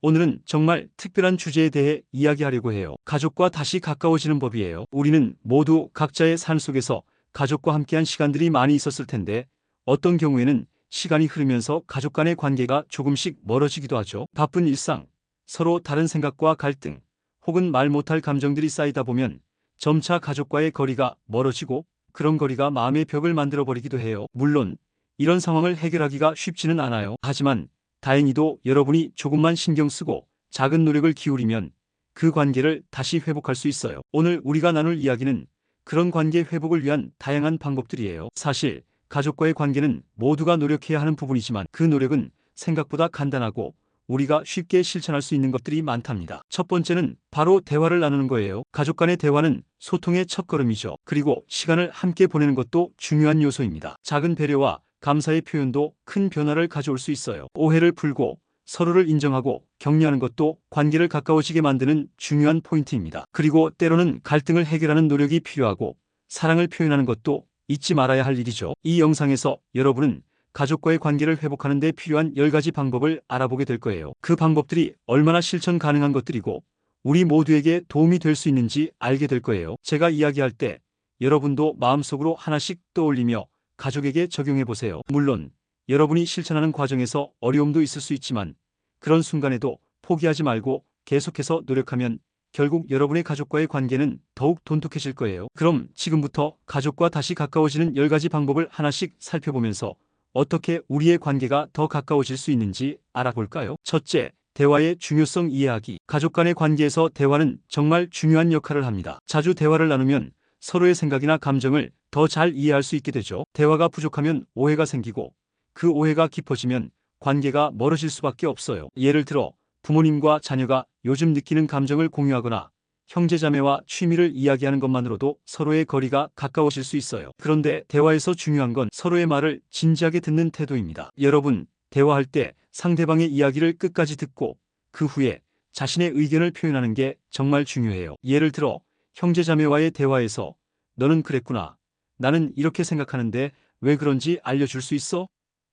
오늘은 정말 특별한 주제에 대해 이야기하려고 해요. 가족과 다시 가까워지는 법이에요. 우리는 모두 각자의 삶 속에서 가족과 함께한 시간들이 많이 있었을 텐데 어떤 경우에는 시간이 흐르면서 가족 간의 관계가 조금씩 멀어지기도 하죠. 바쁜 일상, 서로 다른 생각과 갈등, 혹은 말 못할 감정들이 쌓이다 보면 점차 가족과의 거리가 멀어지고 그런 거리가 마음의 벽을 만들어버리기도 해요. 물론 이런 상황을 해결하기가 쉽지는 않아요. 하지만 다행히도 여러분이 조금만 신경 쓰고 작은 노력을 기울이면 그 관계를 다시 회복할 수 있어요. 오늘 우리가 나눌 이야기는 그런 관계 회복을 위한 다양한 방법들이에요. 사실 가족과의 관계는 모두가 노력해야 하는 부분이지만 그 노력은 생각보다 간단하고 우리가 쉽게 실천할 수 있는 것들이 많답니다. 첫 번째는 바로 대화를 나누는 거예요. 가족 간의 대화는 소통의 첫걸음이죠. 그리고 시간을 함께 보내는 것도 중요한 요소입니다. 작은 배려와 감사의 표현도 큰 변화를 가져올 수 있어요. 오해를 풀고 서로를 인정하고 격려하는 것도 관계를 가까워지게 만드는 중요한 포인트입니다. 그리고 때로는 갈등을 해결하는 노력이 필요하고 사랑을 표현하는 것도 잊지 말아야 할 일이죠. 이 영상에서 여러분은 가족과의 관계를 회복하는 데 필요한 10가지 방법을 알아보게 될 거예요. 그 방법들이 얼마나 실천 가능한 것들이고 우리 모두에게 도움이 될 수 있는지 알게 될 거예요. 제가 이야기할 때 여러분도 마음속으로 하나씩 떠올리며 가족에게 적용해 보세요. 물론 여러분이 실천하는 과정에서 어려움도 있을 수 있지만 그런 순간에도 포기하지 말고 계속해서 노력하면 결국 여러분의 가족과의 관계는 더욱 돈독해질 거예요. 그럼 지금부터 가족과 다시 가까워지는 10가지 방법을 하나씩 살펴보면서 어떻게 우리의 관계가 더 가까워질 수 있는지 알아볼까요? 첫째, 대화의 중요성 이해하기. 가족 간의 관계에서 대화는 정말 중요한 역할을 합니다. 자주 대화를 나누면 서로의 생각이나 감정을 더 잘 이해할 수 있게 되죠. 대화가 부족하면 오해가 생기고 그 오해가 깊어지면 관계가 멀어질 수밖에 없어요. 예를 들어 부모님과 자녀가 요즘 느끼는 감정을 공유하거나 형제자매와 취미를 이야기하는 것만으로도 서로의 거리가 가까워질 수 있어요. 그런데 대화에서 중요한 건 서로의 말을 진지하게 듣는 태도입니다. 여러분, 대화할 때 상대방의 이야기를 끝까지 듣고 그 후에 자신의 의견을 표현하는 게 정말 중요해요. 예를 들어 형제자매와의 대화에서 너는 그랬구나. 나는 이렇게 생각하는데 왜 그런지 알려줄 수 있어?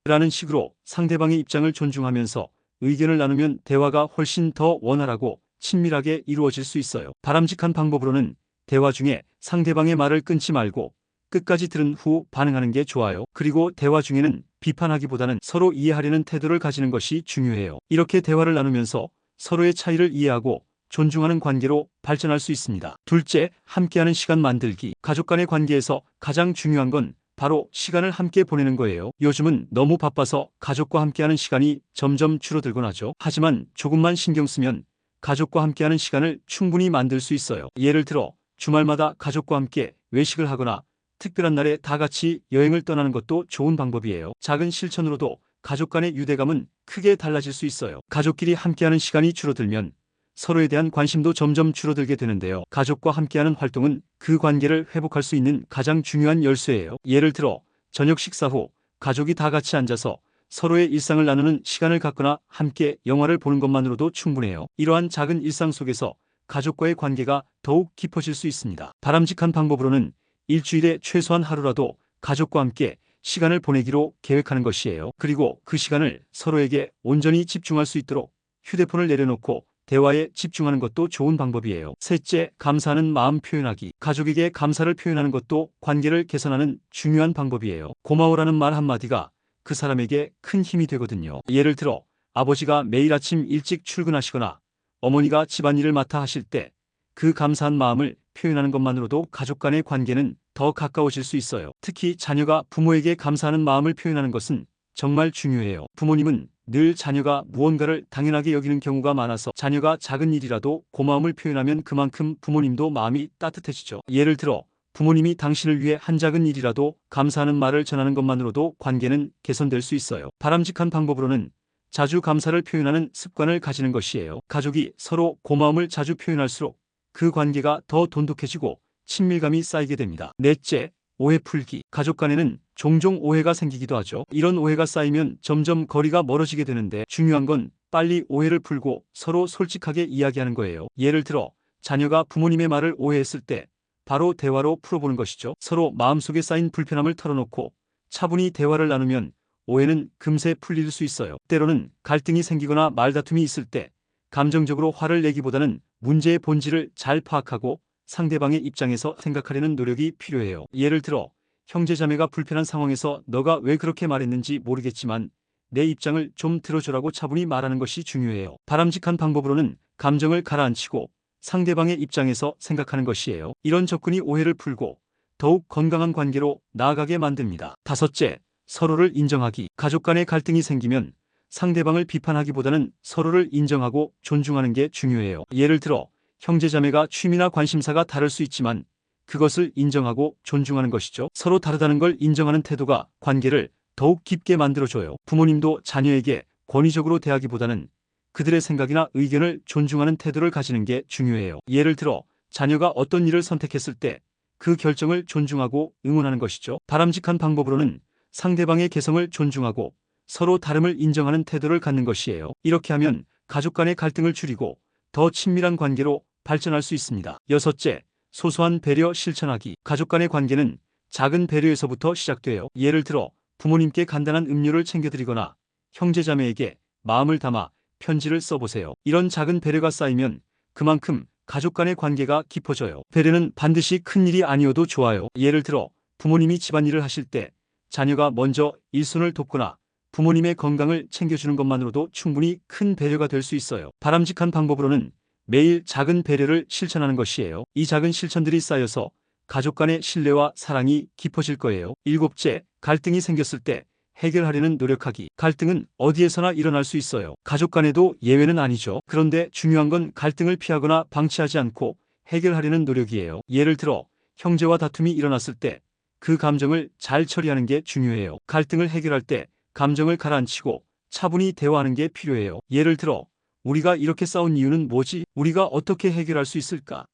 라는 식으로 상대방의 입장을 존중하면서 의견을 나누면 대화가 훨씬 더 원활하고 친밀하게 이루어질 수 있어요. 바람직한 방법으로는 대화 중에 상대방의 말을 끊지 말고 끝까지 들은 후 반응하는 게 좋아요. 그리고 대화 중에는 비판하기보다는 서로 이해하려는 태도를 가지는 것이 중요해요. 이렇게 대화를 나누면서 서로의 차이를 이해하고 존중하는 관계로 발전할 수 있습니다. 둘째, 함께하는 시간 만들기. 가족 간의 관계에서 가장 중요한 건 바로 시간을 함께 보내는 거예요. 요즘은 너무 바빠서 가족과 함께하는 시간이 점점 줄어들곤 하죠. 하지만 조금만 신경 쓰면 가족과 함께하는 시간을 충분히 만들 수 있어요. 예를 들어 주말마다 가족과 함께 외식을 하거나 특별한 날에 다 같이 여행을 떠나는 것도 좋은 방법이에요. 작은 실천으로도 가족 간의 유대감은 크게 달라질 수 있어요. 가족끼리 함께하는 시간이 줄어들면 서로에 대한 관심도 점점 줄어들게 되는데요. 가족과 함께하는 활동은 그 관계를 회복할 수 있는 가장 중요한 열쇠예요. 예를 들어 저녁 식사 후 가족이 다 같이 앉아서 서로의 일상을 나누는 시간을 갖거나 함께 영화를 보는 것만으로도 충분해요. 이러한 작은 일상 속에서 가족과의 관계가 더욱 깊어질 수 있습니다. 바람직한 방법으로는 일주일에 최소한 하루라도 가족과 함께 시간을 보내기로 계획하는 것이에요. 그리고 그 시간을 서로에게 온전히 집중할 수 있도록 휴대폰을 내려놓고 대화에 집중하는 것도 좋은 방법이에요. 셋째, 감사하는 마음 표현하기. 가족에게 감사를 표현하는 것도 관계를 개선하는 중요한 방법이에요. 고마워라는 말 한마디가 그 사람에게 큰 힘이 되거든요. 예를 들어 아버지가 매일 아침 일찍 출근하시거나 어머니가 집안일을 맡아 하실 때 그 감사한 마음을 표현하는 것만으로도 가족 간의 관계는 더 가까워질 수 있어요. 특히 자녀가 부모에게 감사하는 마음을 표현하는 것은 정말 중요해요. 부모님은 늘 자녀가 무언가를 당연하게 여기는 경우가 많아서 자녀가 작은 일이라도 고마움을 표현하면 그만큼 부모님도 마음이 따뜻해지죠. 예를 들어 부모님이 당신을 위해 한 작은 일이라도 감사하는 말을 전하는 것만으로도 관계는 개선될 수 있어요. 바람직한 방법으로는 자주 감사를 표현하는 습관을 가지는 것이에요. 가족이 서로 고마움을 자주 표현할수록 그 관계가 더 돈독해지고 친밀감이 쌓이게 됩니다. 넷째, 오해 풀기. 가족 간에는 종종 오해가 생기기도 하죠. 이런 오해가 쌓이면 점점 거리가 멀어지게 되는데 중요한 건 빨리 오해를 풀고 서로 솔직하게 이야기하는 거예요. 예를 들어 자녀가 부모님의 말을 오해했을 때 바로 대화로 풀어보는 것이죠. 서로 마음속에 쌓인 불편함을 털어놓고 차분히 대화를 나누면 오해는 금세 풀릴 수 있어요. 때로는 갈등이 생기거나 말다툼이 있을 때 감정적으로 화를 내기보다는 문제의 본질을 잘 파악하고 상대방의 입장에서 생각하려는 노력이 필요해요. 예를 들어 형제자매가 불편한 상황에서 너가 왜 그렇게 말했는지 모르겠지만 내 입장을 좀 들어주라고 차분히 말하는 것이 중요해요. 바람직한 방법으로는 감정을 가라앉히고 상대방의 입장에서 생각하는 것이에요. 이런 접근이 오해를 풀고 더욱 건강한 관계로 나아가게 만듭니다. 다섯째, 서로를 인정하기. 가족 간의 갈등이 생기면 상대방을 비판하기보다는 서로를 인정하고 존중하는 게 중요해요. 예를 들어 형제자매가 취미나 관심사가 다를 수 있지만 그것을 인정하고 존중하는 것이죠. 서로 다르다는 걸 인정하는 태도가 관계를 더욱 깊게 만들어줘요. 부모님도 자녀에게 권위적으로 대하기보다는 그들의 생각이나 의견을 존중하는 태도를 가지는 게 중요해요. 예를 들어 자녀가 어떤 일을 선택했을 때 그 결정을 존중하고 응원하는 것이죠. 바람직한 방법으로는 상대방의 개성을 존중하고 서로 다름을 인정하는 태도를 갖는 것이에요. 이렇게 하면 가족 간의 갈등을 줄이고 더 친밀한 관계로 발전할 수 있습니다. 여섯째, 소소한 배려 실천하기. 가족 간의 관계는 작은 배려에서부터 시작돼요. 예를 들어 부모님께 간단한 음료를 챙겨드리거나 형제자매에게 마음을 담아 편지를 써보세요. 이런 작은 배려가 쌓이면 그만큼 가족 간의 관계가 깊어져요. 배려는 반드시 큰 일이 아니어도 좋아요. 예를 들어 부모님이 집안일을 하실 때 자녀가 먼저 일손을 돕거나 부모님의 건강을 챙겨주는 것만으로도 충분히 큰 배려가 될 수 있어요. 바람직한 방법으로는 매일 작은 배려를 실천하는 것이에요. 이 작은 실천들이 쌓여서 가족 간의 신뢰와 사랑이 깊어질 거예요. 일곱째, 갈등이 생겼을 때 해결하려는 노력하기. 갈등은 어디에서나 일어날 수 있어요. 가족 간에도 예외는 아니죠. 그런데 중요한 건 갈등을 피하거나 방치하지 않고 해결하려는 노력이에요. 예를 들어 형제와 다툼이 일어났을 때 그 감정을 잘 처리하는 게 중요해요. 갈등을 해결할 때 감정을 가라앉히고 차분히 대화하는 게 필요해요. 예를 들어 우리가 이렇게 싸운 이유는 뭐지? 우리가 어떻게 해결할 수 있을까?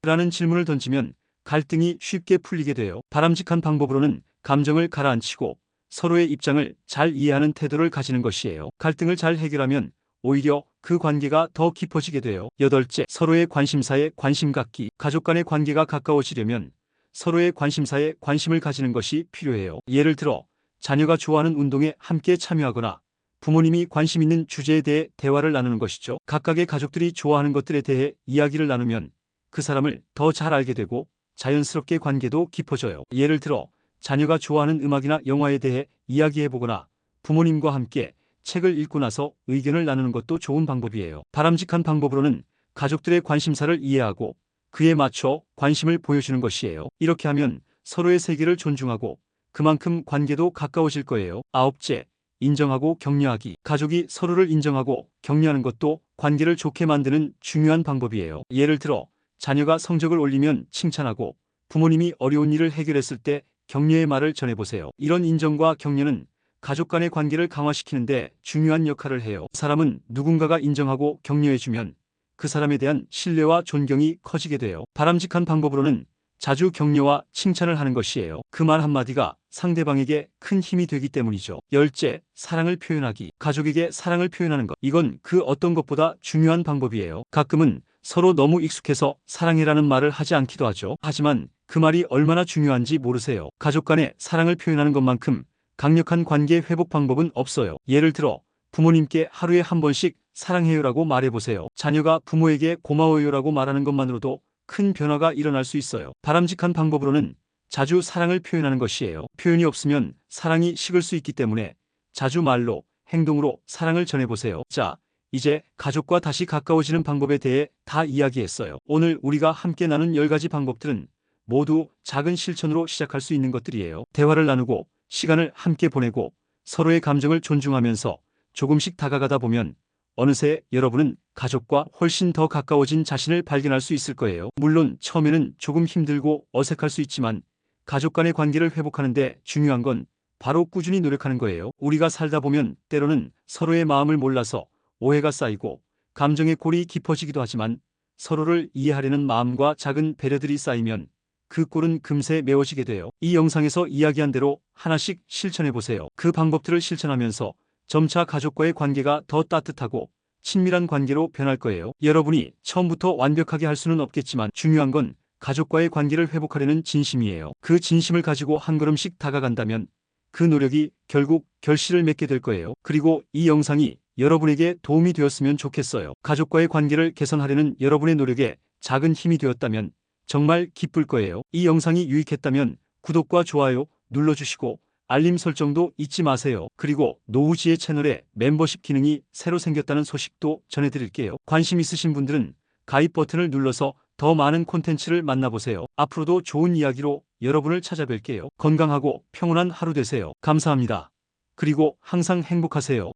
라는 질문을 던지면 갈등이 쉽게 풀리게 돼요. 바람직한 방법으로는 감정을 가라앉히고 서로의 입장을 잘 이해하는 태도를 가지는 것이에요. 갈등을 잘 해결하면 오히려 그 관계가 더 깊어지게 돼요. 여덟째, 서로의 관심사에 관심 갖기. 가족 간의 관계가 가까워지려면 서로의 관심사에 관심을 가지는 것이 필요해요. 예를 들어 자녀가 좋아하는 운동에 함께 참여하거나 부모님이 관심 있는 주제에 대해 대화를 나누는 것이죠. 각각의 가족들이 좋아하는 것들에 대해 이야기를 나누면 그 사람을 더 잘 알게 되고 자연스럽게 관계도 깊어져요. 예를 들어 자녀가 좋아하는 음악이나 영화에 대해 이야기해보거나 부모님과 함께 책을 읽고 나서 의견을 나누는 것도 좋은 방법이에요. 바람직한 방법으로는 가족들의 관심사를 이해하고 그에 맞춰 관심을 보여주는 것이에요. 이렇게 하면 서로의 세계를 존중하고 그만큼 관계도 가까워질 거예요. 아홉째, 인정하고 격려하기. 가족이 서로를 인정하고 격려하는 것도 관계를 좋게 만드는 중요한 방법이에요. 예를 들어 자녀가 성적을 올리면 칭찬하고 부모님이 어려운 일을 해결했을 때 격려의 말을 전해보세요. 이런 인정과 격려는 가족 간의 관계를 강화시키는데 중요한 역할을 해요. 사람은 누군가가 인정하고 격려해주면 그 사람에 대한 신뢰와 존경이 커지게 돼요. 바람직한 방법으로는 자주 격려와 칭찬을 하는 것이에요. 그 말 한마디가 상대방에게 큰 힘이 되기 때문이죠. 열째, 사랑을 표현하기. 가족에게 사랑을 표현하는 것. 이건 그 어떤 것보다 중요한 방법이에요. 가끔은 서로 너무 익숙해서 사랑해라는 말을 하지 않기도 하죠. 하지만 그 말이 얼마나 중요한지 모르세요. 가족 간에 사랑을 표현하는 것만큼 강력한 관계 회복 방법은 없어요. 예를 들어 부모님께 하루에 한 번씩 사랑해요라고 말해보세요. 자녀가 부모에게 고마워요라고 말하는 것만으로도 큰 변화가 일어날 수 있어요. 바람직한 방법으로는 자주 사랑을 표현하는 것이에요. 표현이 없으면 사랑이 식을 수 있기 때문에 자주 말로, 행동으로 사랑을 전해보세요. 자, 이제 가족과 다시 가까워지는 방법에 대해 다 이야기했어요. 오늘 우리가 함께 나눈 10가지 방법들은 모두 작은 실천으로 시작할 수 있는 것들이에요. 대화를 나누고 시간을 함께 보내고 서로의 감정을 존중하면서 조금씩 다가가다 보면 어느새 여러분은 가족과 훨씬 더 가까워진 자신을 발견할 수 있을 거예요. 물론 처음에는 조금 힘들고 어색할 수 있지만 가족 간의 관계를 회복하는 데 중요한 건 바로 꾸준히 노력하는 거예요. 우리가 살다 보면 때로는 서로의 마음을 몰라서 오해가 쌓이고 감정의 골이 깊어지기도 하지만 서로를 이해하려는 마음과 작은 배려들이 쌓이면 그 골은 금세 메워지게 돼요. 이 영상에서 이야기한 대로 하나씩 실천해 보세요. 그 방법들을 실천하면서 점차 가족과의 관계가 더 따뜻하고 친밀한 관계로 변할 거예요. 여러분이 처음부터 완벽하게 할 수는 없겠지만 중요한 건 가족과의 관계를 회복하려는 진심이에요. 그 진심을 가지고 한 걸음씩 다가간다면 그 노력이 결국 결실을 맺게 될 거예요. 그리고 이 영상이 여러분에게 도움이 되었으면 좋겠어요. 가족과의 관계를 개선하려는 여러분의 노력에 작은 힘이 되었다면 정말 기쁠 거예요. 이 영상이 유익했다면 구독과 좋아요 눌러주시고 알림 설정도 잊지 마세요. 그리고 노후지의 채널에 멤버십 기능이 새로 생겼다는 소식도 전해드릴게요. 관심 있으신 분들은 가입 버튼을 눌러서 더 많은 콘텐츠를 만나보세요. 앞으로도 좋은 이야기로 여러분을 찾아뵐게요. 건강하고 평온한 하루 되세요. 감사합니다. 그리고 항상 행복하세요.